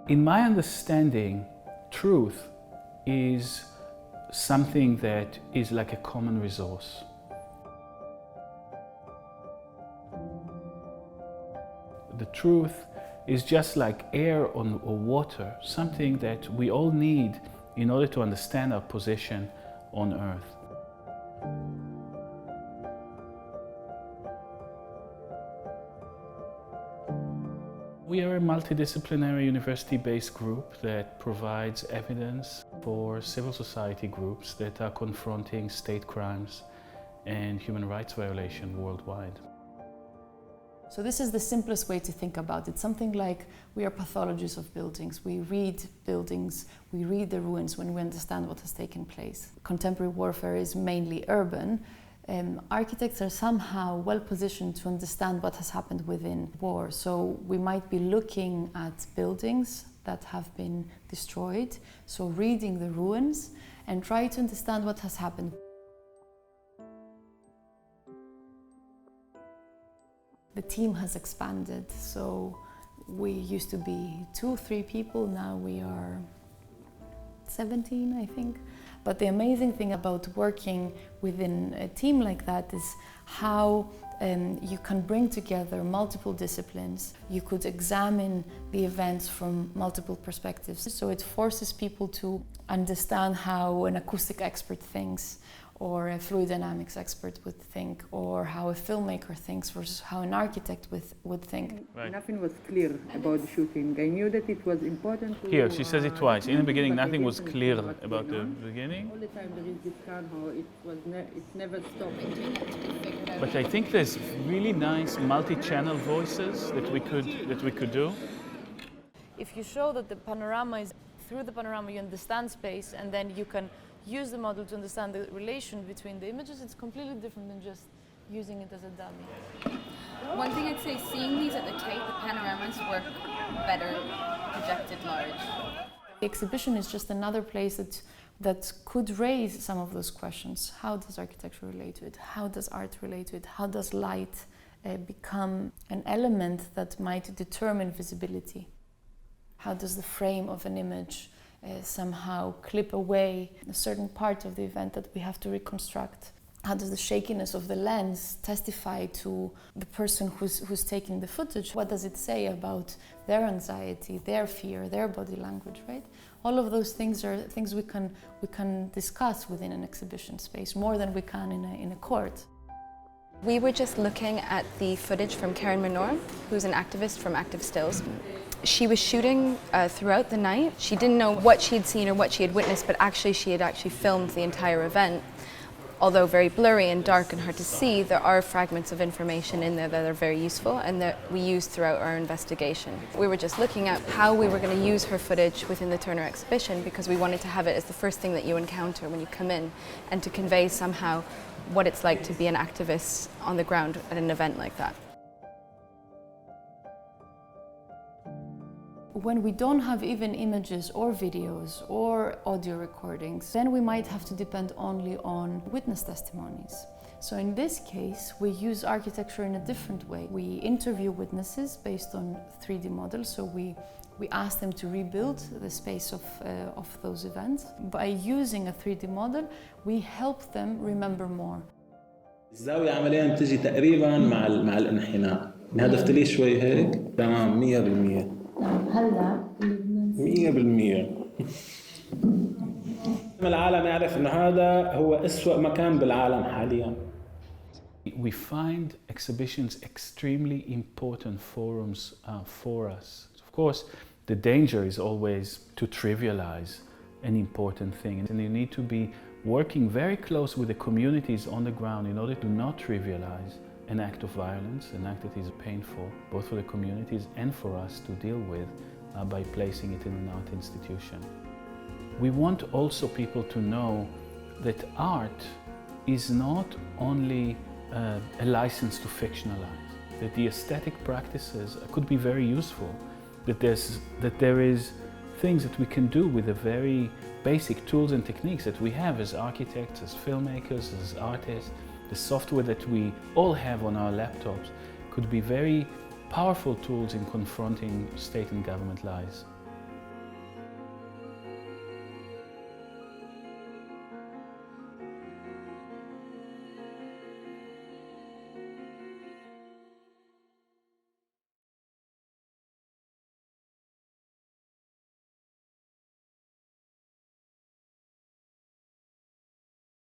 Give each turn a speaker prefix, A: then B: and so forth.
A: In my understanding, truth is something that is like a common resource. The truth is just like air or water, something that we all need in order to understand our position on Earth. We are a multidisciplinary university-based group that provides evidence for civil society groups that are confronting state crimes and human rights violation worldwide.
B: So this is the simplest way to think about it. Something like we are pathologists of buildings. We read buildings, we read the ruins when we understand what has taken place. Contemporary warfare is mainly urban. Architects are somehow well positioned to understand what has happened within war. So we might be looking at buildings that have been destroyed, so reading the ruins and try to understand what has happened. The team has expanded, so we used to be 2 or 3 people, now we are 17, I think. But the amazing thing about working within a team like that is how you can bring together multiple disciplines. You could examine the events from multiple perspectives. So it forces people to understand how an acoustic expert thinks, or a fluid dynamics expert would think, or how a filmmaker thinks versus how an architect would think.
C: Right. Nothing was clear about the shooting. I knew that it was important to...
A: Here, she says it twice. In the beginning, nothing was clear about the beginning.
C: All the time there is this calm, how it never stopped.
A: But I think there's really nice multi-channel voices that we could do.
B: If you show that the panorama is, through the panorama you understand space, and then you can use the model to understand the relation between the images, it's completely different than just using it as a dummy.
D: One thing I'd say, seeing these at the Tate, the panoramas work better projected large.
B: The exhibition is just another place that could raise some of those questions. How does architecture relate to it? How does art relate to it? How does light become an element that might determine visibility? How does the frame of an image somehow clip away a certain part of the event that we have to reconstruct? How does the shakiness of the lens testify to the person who's taking the footage? What does it say about their anxiety, their fear, their body language, right? All of those things are things we can discuss within an exhibition space more than we can in a court.
E: We were just looking at the footage from Karen Minor, who's an activist from Active Stills. She was shooting throughout the night. She didn't know what she had seen or what she had witnessed, but actually she had filmed the entire event. Although very blurry and dark and hard to see, there are fragments of information in there that are very useful and that we used throughout our investigation. We were just looking at how we were going to use her footage within the Turner exhibition because we wanted to have it as the first thing that you encounter when you come in and to convey somehow what it's like to be an activist on the ground at an event like that.
B: When we don't have even images or videos or audio recordings, then we might have to depend only on witness testimonies. So in this case, we use architecture in a different way. We interview witnesses based on 3D models, so we ask them to rebuild the space of those events. By using a 3D model, we help them remember more.
F: الزاوية عمليا بتجي تقريبا مع الانحناء. هدفت لي شوي هيك تمام 100%.
B: هلا
F: 100%. العالم يعرف إنه هذا هو أسوأ مكان بالعالم حاليا.
A: We find exhibitions extremely important forums for us. Of course, the danger is always to trivialize an important thing, and you need to be working very close with the communities on the ground in order to not trivialize an act of violence, an act that is painful, both for the communities and for us to deal with by placing it in an art institution. We want also people to know that art is not only a license to fictionalize, that the aesthetic practices could be very useful, that there is things that we can do with the very basic tools and techniques that we have as architects, as filmmakers, as artists. The software that we all have on our laptops could be very powerful tools in confronting state and government lies.